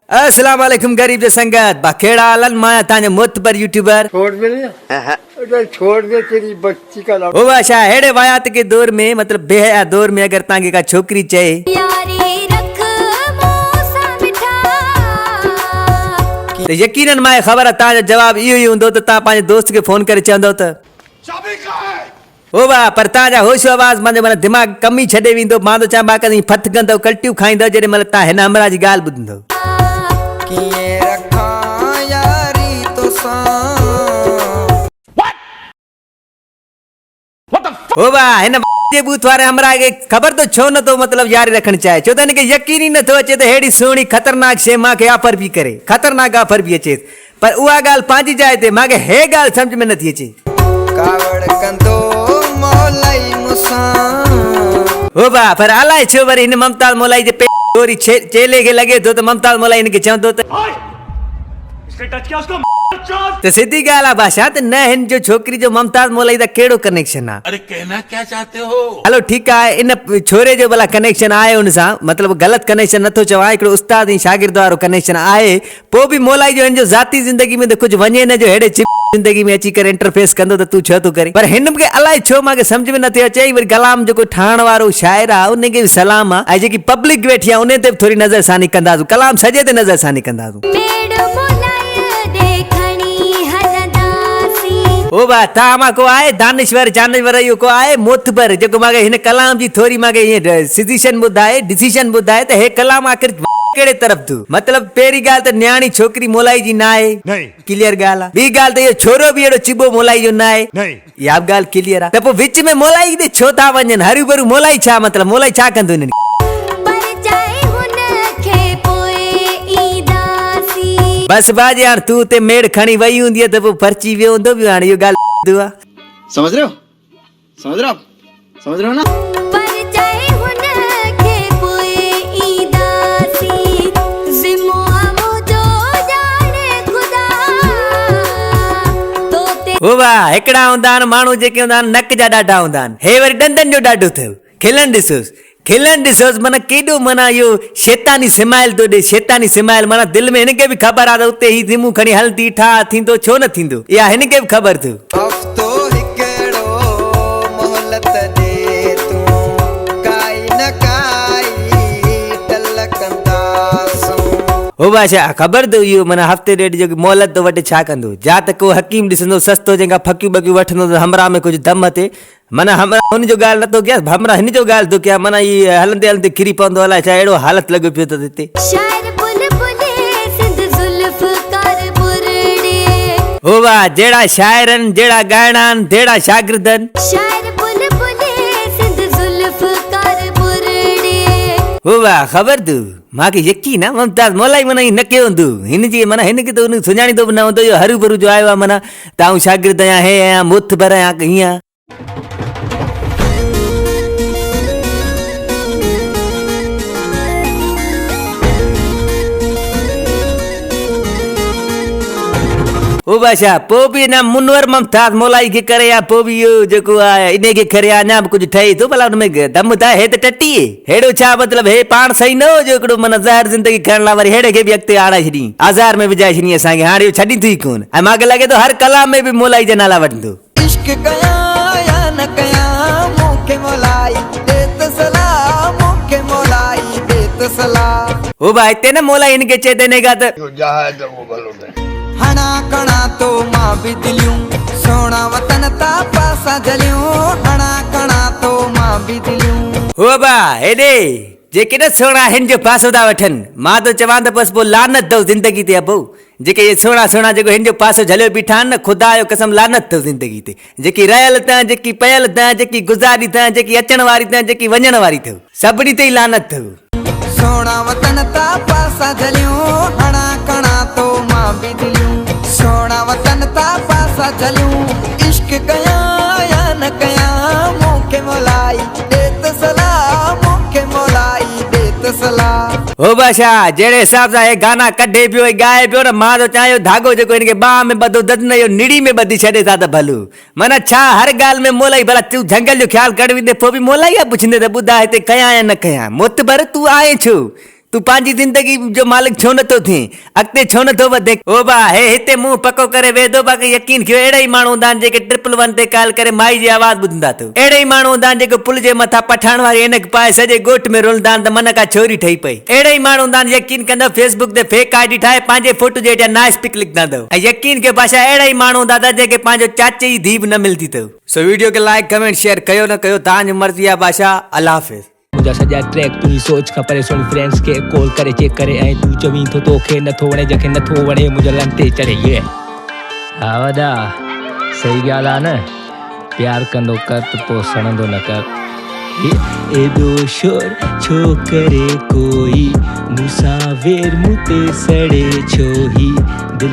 अस्सलाम वालेकुम गरीब से संगत बखेड़ा आलन माया ताने मुत पर यूट्यूबर छोड़ दे ना छोड़ दे तेरी बच्ची का ओ बाशा हेड़े वायात के दौर में मतलब बेहया दौर में अगर तांगे का छोकरी चाहे तो यकीनन माए खबर ताजा जवाब इहो ही हुंदो त ता पांजे दोस्त के फोन करे चंदो त चाबी कहाँ है? ओ बा पर ताजा होश आवाज माने मन दिमाग कमी छडे विंदो मां तो चाबा कदी फत गंदो कल्टियो खाइंदो जेडे मतलब ता हिन हमरा जी गाल बुधंदो किए रखा यारी तो सा ओ बा हिन जे बूथ वारे हमरा के खबर तो छो न तो मतलब यारी रखण चाहे छो तने के यकीन ही न तो अचे तो हेड़ी सोणी खतरनाक शे मां के ऑफर भी करे खतरनाक ऑफर भी अचे पर उहा गाल पांजी जाए ते मां के हे गाल समझ में नथी अचे कावड़ कंदो मोलाई मुसा ओ बा पर अलाए छो वरी हिन ममताज मोलाई जे पे चोरी चेले के लगे तो ममताज मोलाई इनके चवंदो त इसने टच किया उसको तो सीधी गाल आ भाषा तो न हिन जो छोकरी जो ममताज मोलाई दा केड़ो कनेक्शन आ अरे कहना क्या चाहते हो? हलो ठीक है इन छोरे जो भला कनेक्शन आए उन सा मतलब गलत कनेक्शन नथो चवा एकड़ो उस्ताद ऐं शागिर्द वारो कनेक्शन आए पो भी मोलाई जो इन जो ज़ाती जिंदगी में तो कुछ वने न जो हेड़े चिप जिंदगी में अची करे इंटरफेस कंदो त तू छो तो करे पर हिन के अलाए छो माके समझ में नथी अचे वरी गलाम जो ठाण वारो शायर आ उन के सलाम आ ऐं जेकी पब्लिक वेठी आ उन ते थोड़ी नजर सानी कंदासु कलाम सजे ते नजर सानी कंदासु ओ बा ता मा को आए दानिश्वर जानवर यो को आए मोतबर जो मागे हिन कलाम जी थोड़ी मागे ये सिचुएशन बुधाए डिसीजन बुधाए त हे कलाम आखिर केड़े तरफ तू मतलब पेरी गाल त न्याणी छोकरी मोलाई जी ना आए नहीं। क्लियर गाल आ बी गाल त यो छोरो भी एड़ो चिबो मोलाई जो ना आए नहीं। या गाल क्लियर आ त पो विच में मोलाई दे छो था वञन हरु भरु मोलाई छा मतलब मोलाई छा कंदो इनन बस बाज यार तू ते मेड़ खणी वई हुंदी त पो परची वियो हुंदो भी हाणे यो गाल दुआ समझ रहे हो समझ रहे हो आप समझ रहे हो ना ओ बा एकड़ा हुंदा आहिनि माण्हू जेके हुंदा आहिनि नक जा ॾाढा हुंदा आहिनि हे वरी ॾंदनि जो ॾाढो थियो खिलनि ॾिसोसि माना केॾो माना इहो शैतानी सिमाइल थो ॾे शैतानी सिमाइल माना दिलि में हिनखे बि ख़बर आहे त उते ही दिमू खणी हलंदी ठा थींदो छो न थींदो इहा हिनखे बि ख़बर थियो हफ्तो हिकड़ो मोहलत दे तू काई न काई टल कंदासो हो बाशा ख़बर थो इहो माना हफ़्ते ॾेढ जो मोहलत थो वठे छा कंदो जा त को हकीम ॾिसंदो सस्तो जंहिंखां फकियूं बकियूं वठंदो त हमरा में कुझु दम अचे माना हमरा हुन जो ॻाल्हि नथो कयां हमरा हिन जो ॻाल्हि थो कयां माना इहे हलंदे हलंदे किरी पवंदो अलाए छा अहिड़ो हालत लॻो पियो त हिते हो वाह जहिड़ा शाइर आहिनि जहिड़ा ॻाइणा आहिनि जहिड़ा शागिर्द आहिनि हो वाह ख़बर तू मांखे यकीन आहे ममताज मोलाई माना ही न कयो हूंदो हिन जी माना हिनखे त हुन सुञाणींदो बि न हूंदो इहो हरू भरू जो आयो आहे माना तव्हां शागिर्द आहियां हे आहियां मुतबर आहियां हीअं ओ बाशा पो भी ना मुनवर ममताज मोलाई के करे या पो भी यो जेको आहे इने के करे अञा भी कुछ ठही तो भला उनमें दम था हे त टटी हेड़ो छा मतलब हे पाण सही न हो जो एकड़ो मन ज़हर जिंदगी करण ला वरी हेड़े के भी अॻिते आड़ा छडी आज़ार में विझाए छडी असांखे हाणे इहो छडी थी कोन ऐं मांखे लॻे थो हर कलाम में भी मोलाई जा नाला वठंदो इश्क कया या न कया मूंखे मोलाई देत सलाम मूंखे मोलाई देत सलाम ओ भाई हिते न मोलाई इनके चए देने का त हणा कणा तो मां भी दिलियूं सोना वतन ता पासा जलियूं हणा कणा तो मां भी दिलियूं हो बा हेॾे जेके न सोना हिन जो पासो था वठनि मां तो चवां त बसि पोइ लानत अथव ज़िंदगी ते अबो जेके इहे सुहिणा जेको हिन जो पासो झलियो बीठा आहिनि न ख़ुदा जो कसम लानत अथव ज़िंदगी ते जेकी रहियल त जेकी पयल त जेकी गुज़ारी त जेकी अचण वारी त जेकी वञण वारी अथव सभिनी ते ई लानत अथव सोना वतन ता पासा जलियूं हणा कणा तो मां भी दिलियूं सोना वतन ता पासा जलियूं इश्क कया या न कया मूंखे मोलाई देत सलाम मूंखे मोलाई देत सलाम हो बाशा जहिड़े हिसाब सां हे गाना कढे पियो ॻाए पियो न मां तो चाहियो धागो जेको हिनखे बाह में ॿधो दद न इहो निड़ी में ॿधी छॾे था त भलू माना छा हर ॻाल्हि में मोलाई भला तूं झंगल जो ख़्यालु कढ वेंदे पोइ बि मोलाई आहे पुछंदे त ॿुधा हिते कया या न कया मुतबर तूं आहे छो तू पंहिंजी ज़िंदगी जो मालिक छो नथो थी, अॻिते छो नथो वधे? ओ बा हे हिते मुंहुं पको करे वेदो बा खे यकीन कयो अहिड़ा ई माण्हू हूंदा आहिनि जेके 111 ते कॉल करे माई जी आवाज़ ॿुधंदा अथव। अहिड़ा ई माण्हू हूंदा आहिनि जेके पुल जे मथां पठाण वारी ऐनक पाए सॼे ॻोठ में रुलंदा आहिनि त मन का छोरी ठही पई। अहिड़ा ई माण्हू हूंदा आहिनि यकीन कंदव फेसबुक ते फेक आईडी ठाहे पंहिंजे फोटो जे हेठां नाइस पिक लिखंदा अथव। ऐं यकीन कयो भाषा अहिड़ा ई माण्हू हूंदा अथव जेके पंहिंजो चाचे जी धीउ बि न मिलंदी अथव। सो वीडियो खे लाइक कमेंट शेयर कयो न कयो तव्हांजी मर्ज़ी आहे भाषा। अल्लाह हाफ़िज़। मुंहिंजा सॼा ट्रैक तुंहिंजी सोच खां परे सुन, फ्रेंड्स खे कॉल करे चेक करे ऐं तूं चवीं थो तोखे नथो वणे, जंहिंखे नथो वणे मुंहिंजो लन ते चढ़े। ये हा वॾा सही ॻाल्हि आहे न, प्यार कंदो कर त पोइ सड़ंदो न कर। एॾो शोर छो करे कोई, मूंसां वेर मूं ते सड़े छो ही दिल